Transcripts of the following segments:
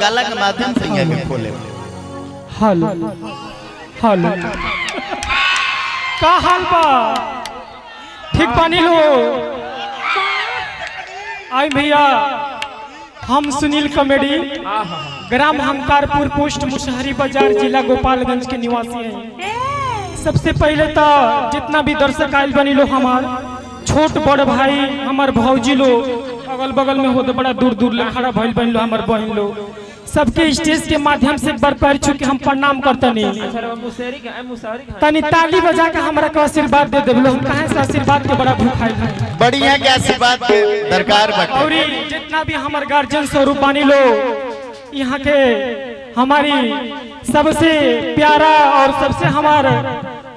गाला के माध्यम से यहाँ के खोले। हेलो हेलो का हाल बा? ठीक बानी लो? आई भैया हम Sunil comedy gram हंकारपुर post Musahari बाजार जिला गोपालगंज के निवासी हैं। सबसे पहले तो जितना भी दर्शक आयल बनी लो, हमार छोट बड़ भाई, हमार भौजी लो, अगल बगल में होते बड़ा दूर दूर ले खड़ा भइल बन लो, हमार बहन लो, सबके स्टेज के माध्यम से एक बार पैर छू के हम प्रणाम करते नहीं। तनी ताली बजा के हमरा के आशीर्वाद दे देबलो। हम कहां से आशीर्वाद के बड़ा भूखाइल है। बढ़िया के आशीर्वाद के दरकार बाटे। और जितना भी हमार गार्जियन स्वरूप बानी लो, यहाँ के हमारी सबसे प्यारा और सबसे हमार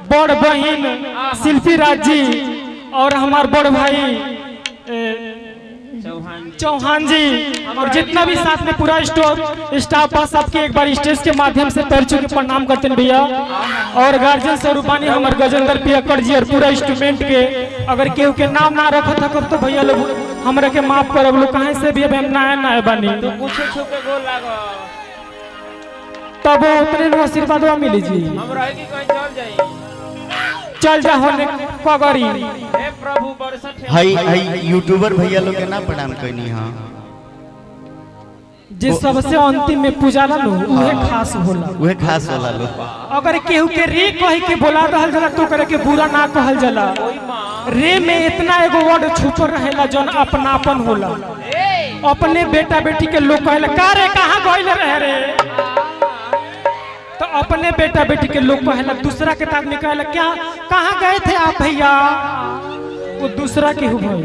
बड़ बहन शिल्पी राज जी और हमार बड़ भाई चौहान जी और जितना भी साथ में पूरा स्टाफ बा, सबके एक बार स्टेज के माध्यम से पैर छू के प्रणाम करते हैं भैया। और गार्जियन स्वरूपानी हमारे गजेंद्र पियक्कड़ जी और पूरा इंस्ट्रूमेंट के अगर केहू के नाम ना रखो था तो भैया लोग हमरा के माफ करब लो। कहां से भी हम नया बानी तो कुछ छू के गोल लागो तब उतने आशीर्वाद मिली जी। हम रहे कि कहीं चल जाई, चल जा होने पगड़ी। हे प्रभु बरसत हई यूट्यूबर भैया लोग के ना प्रणाम करनी। हां जे सबसे अंतिम में पूजा ला लो उहे खास होला, उहे खास होला लो। अगर केहू के रे कह के बोला रहल जला तो करे के बुरा ना कहल जला। रे में इतना एगो वर्ड छुपल रहेला जौन अपनापन होला। अपने बेटा बेटी के लोग कहला का रे कहां गइल रहे रे, तो अपने बेटा बेटी के लोग कहला। दूसरा के आदमी कहला क्या कहां गए थे आप भैया, वो दूसरा के हो भाई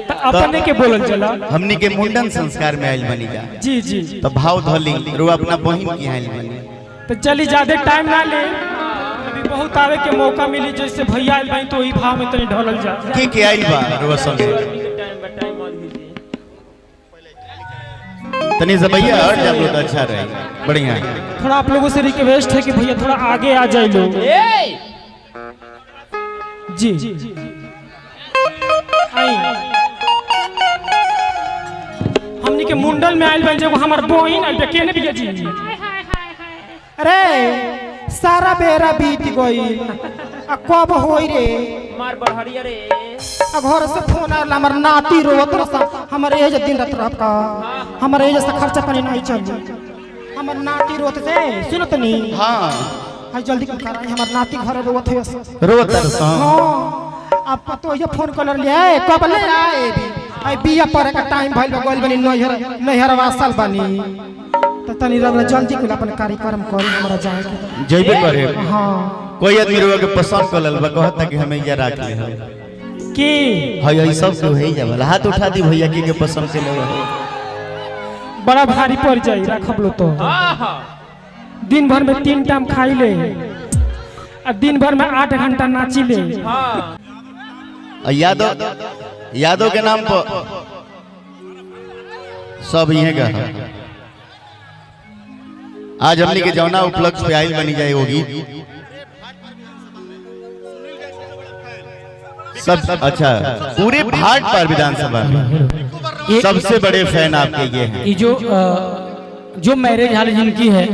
तो अपने के बोलल चला। हमनी के मुंडन संस्कार में आइल बनी जा जी जी, तो भाव धली रो अपना बहिन की आइल बनी। तो चली ज्यादा टाइम ना ले, अभी बहुत आवे के मौका मिली। जैसे भैया आइल बनी तो ई भाव में तनी ढलल जा के आइल बा रो संगे तनी से भैया और जब लोग अच्छा रहे बढ़िया। थोड़ा आप लोगों से रिक्वेस्ट है कि भैया थोड़ा आगे आ जाए लोग। जी आई हमनी के मुंडल में आइल बन जो हमार बहिन आइल केने बिया जी। अरे सारा बेरा बीत गई, आ कब होई रे मार बहरिया रे। आ घर से फोन आला हमर नाती रोत रसा, हमर एज दिन रात रह का हमर एज से खर्चा पानी नहीं चली। हमर नाती रोत से सुनत नहीं। हां हाय जल्दी कर हमर नाती घर रोत है रोत रसा। हां अब तो ये फोन कर ले कब ले आए आई बिया पर का टाइम भइल गइल बनी नहर वासल बनी तो तनी रब जल्दी कुल अपन कार्यक्रम करी हमरा जाए के जइबे करे। हां कोई आदमी रोवा के पसंद कर ललबा कहता कि हमें या राख ले की हई सब तो है जावल। हाथ उठा दी भैया के पसंद से ले बड़ा भारी पड़ जाई रखब लो तो। दिन भर में 3 टाइम खाई ले और दिन भर में 8 घंटा नाची ले। यादव के नाम पर सब यही का आज हमने के जौना उपलक्ष्य पे आइल बनी जाए होगी सब। अच्छा पूरे भाट पर विधानसभा में सबसे बड़े फैन आपके ये हैं। ये जो मैरिज हॉल जिनकी है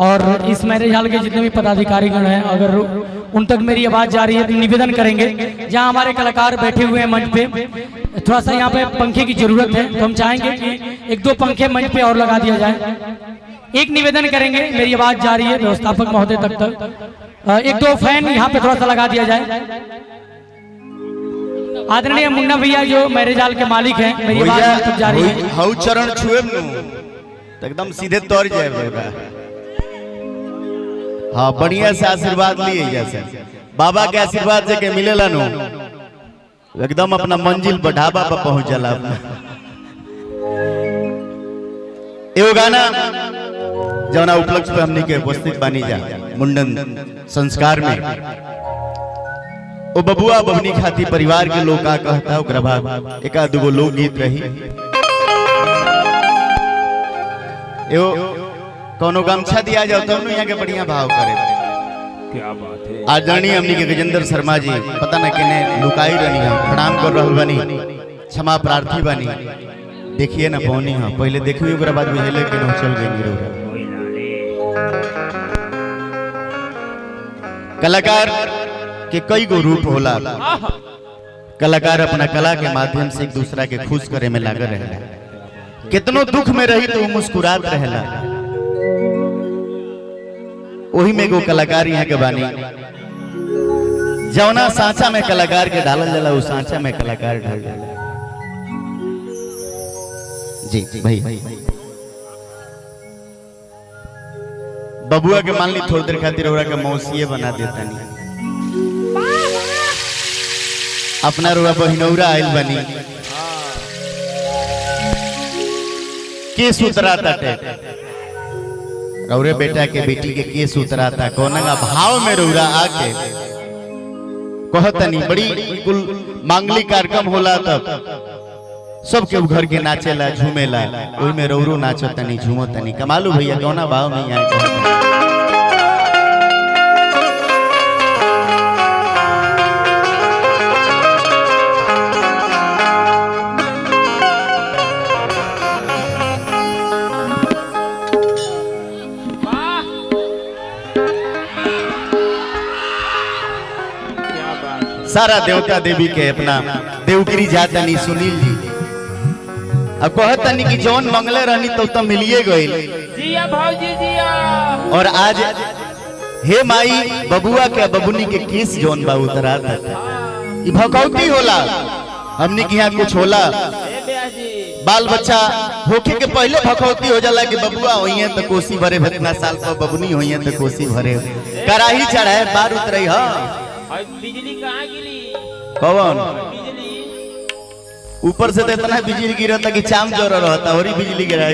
और इस मैरिज हॉल के जितने भी पदाधिकारीगण हैं, अगर उन तक मेरी आवाज जा रही है तो निवेदन करेंगे जहां हमारे कलाकार बैठे हुए हैं मंच पे, थोड़ा सा यहाँ पे पंखे की जरूरत है तो हम चाहेंगे कि 1-2 पंखे मंच पे और लगा दिया जाए। एक निवेदन करेंगे, मेरी आवाज जा रही है व्यवस्थापक महोदय तक 1-2 फैन यहाँ पे थोड़ा सा लगा दिया जाए। आदरणीय मुन्ना भैया जो मैरिज हॉल के मालिक हैं, मेरी आवाज तक जा रही है। हाउ चरण छुए तो एकदम सीधे तौर जाए। हाँ बढ़िया से आशीर्वाद लिए जैसे बाबा के आशीर्वाद से के मिलेला नो एकदम अपना मंजिल पर ढाबा पर पहुंच जाला। एगो गाना जौना उपलक्ष्य पे हमनी के उपस्थित बानी जा मुंडन संस्कार में ओ बबुआ बबनी खाती परिवार के लोग का कहता ओकरा बाद एका दुगो लोक गीत रही। एगो कोनो गमछा दिया जाओ तो यहाँ के बढ़िया भाव करे। क्या बात है। आदरणीय हमनी के गजेंद्र शर्मा जी पता न केने लुकाई रहनी है, प्रणाम कर रहल बनी, क्षमा प्रार्थी बनी। देखिए ना पौनी हाँ पहले देखिए ओकरा बाद बुझेले कि न चल गई रौरा कलाकार के कई गो रूप होला। कलाकार अपना कला के माध्यम से एक दूसरा के खुश करे में लागल रहेला। कितनो दुख में रही तो मुस्कुरात रहेला। वही में एगो कलाकार यहाँ के बानी जौना सांचा में कलाकार के डालल जाला उस सांचा में कलाकार ढल जाला। जी जी भाई बबुआ के मान ली थोड़ी देर खातिर ओरा के मौसिए बना देता नहीं अपना रुआ बहिनौरा आइल बनी केस उतराता टे रौरे बेटा के बेटी के केस उतराता कोनंगा भाव में रौरा आके कहतनी बड़ी कुल मांगलिक कार्यक्रम होला तब सबके घर के नाचेला झूमेला ओई में रौरो नाचतनी झूमतनी कमालू भैया कौना भाव में आए सारा देवता देवी के अपना देवगिरी जातनी सुनील जी अब कहतनी कि जौन मंगले रहनी तो मिलिए गई जिया भौजी जिया। और आज हे माई बबुआ के बबुनी के केस जौन बा उतरा ई भकौती होला। हमने के यहाँ कुछ होला बाल बच्चा होके के पहले भकौती हो जाला कि बबुआ होइए तो कोसी भरे भतना साल पर बबुनी होइए तो कोसी भरे कराही चढ़ाए बार उतरई ह बिजली कहाँ गिरी कौन बिजली ऊपर से तो इतना बिजली गिरता कि चाम जोर रहता और ही बिजली गिरा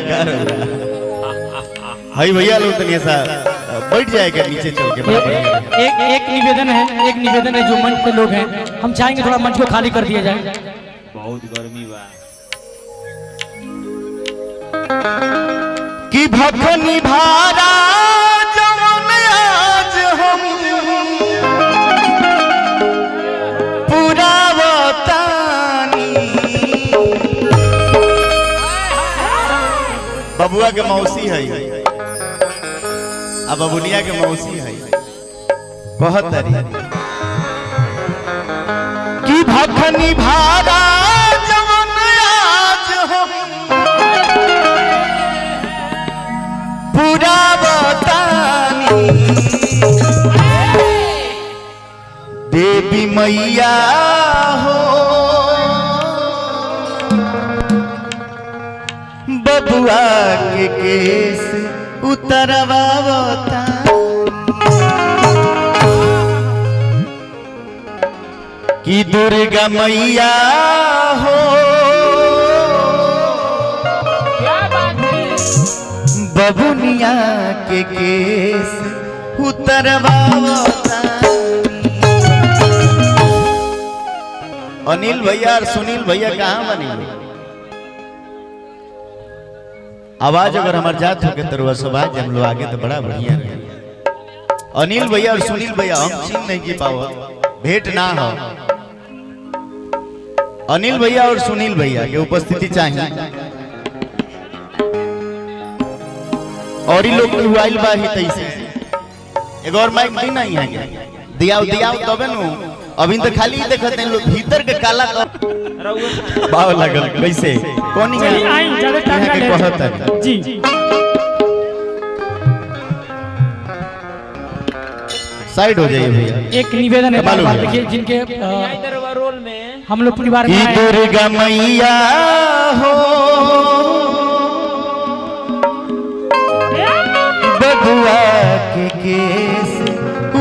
हाई भैया लोग तनिया सा बैठ जाएगा नीचे चल के एक निवेदन है जो मंच पे लोग हैं हम चाहेंगे थोड़ा मंच को खाली कर दिया जाए। बहुत गर्मी बा कि भखनी भारा जवन आज हम बबुआ के मौसी है अब बबुनिया के मौसी है कहत कि भखनी भारा जवन आज हम पूरा बतानी देवी मैया हो बबुआ के केस उतरवावता कि दुर्गा मैया हो क्या बात है बबुनिया के केस उतरवावता। अनिल भैया और सुनील भैया कहाँ बनी आवाज अगर हमार जात हो के तरवा सवाज हम लोग आगे तो बड़ा बढ़िया रहे। अनिल भैया और सुनील भैया हम चिन्ह नहीं की पाओ भेंट ना हो अनिल भैया और सुनील भैया के उपस्थिति चाहिए और ही लोग हुआइल बा ही तैसे एगो और माइक भी नहीं है दियाओ तबे नु अभी तो खाली देखते हैं लोग भीतर के काला भाव लगल कैसे कोनी चलिए आई ज्यादा टाइम ना के कहत है जी साइड हो जाइए भैया। एक निवेदन है मालूम है। देखिए जिनके इधर रोल में हम लोग परिवार में कि आए हैं। दुर्गा मैया हो बबुआ के केस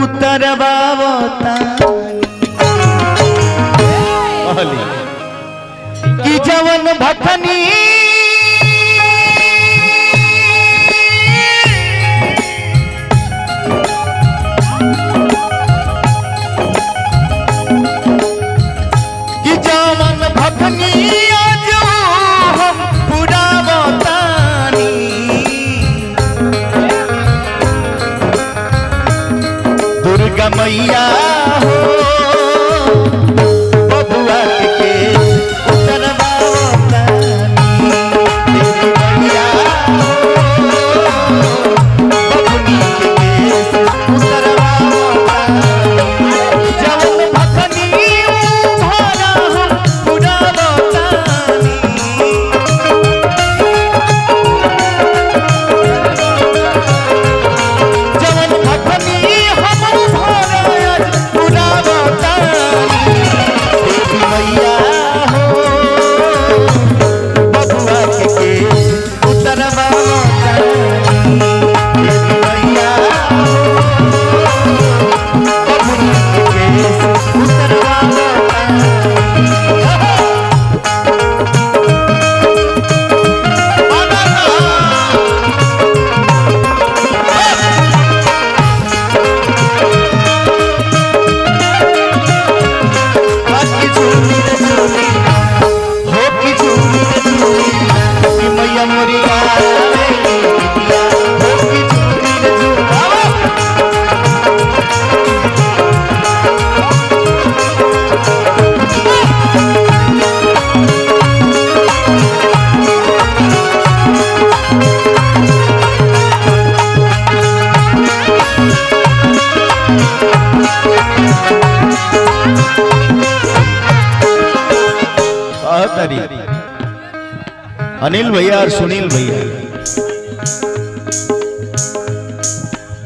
उतरवावता कि जवन भखनी कि जवन भखनी आज हम पूरा बतानी दुर्गा मैया हो बबुआ के उतरवावतानी अनिल भैया और सुनील भैया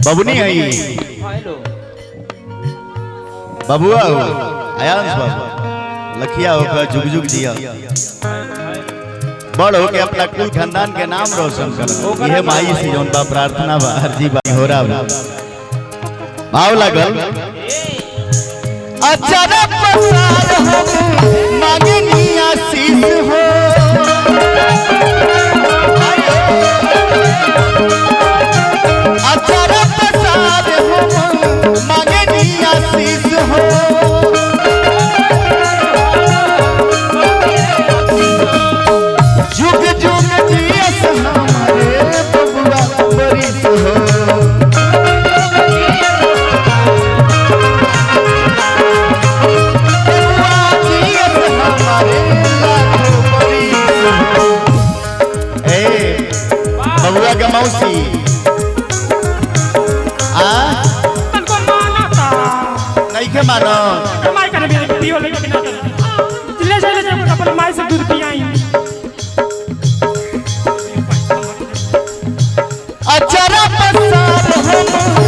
बबुनी आई हेलो बबुआ हो आयांश बाबू लखिया होकर जुग जुग जिया बड़ हो के अपना कुल खानदान के नाम रोशन कर यह माई से जौन बा प्रार्थना बा हरजी बा हो रहा बा भाव लागल अचानक पसार हो मांगे नी आशीष हो अचानक पसार हो मांगे नी आशीष हो जुग जुग जियस हमारे बबुआ बरिस हो बबुआ का मौसी तनको माना था नहीं के मानो माई का भी पियो लेके ना ले चले जब अपन माई से दूध पियाई अचारा पसार हो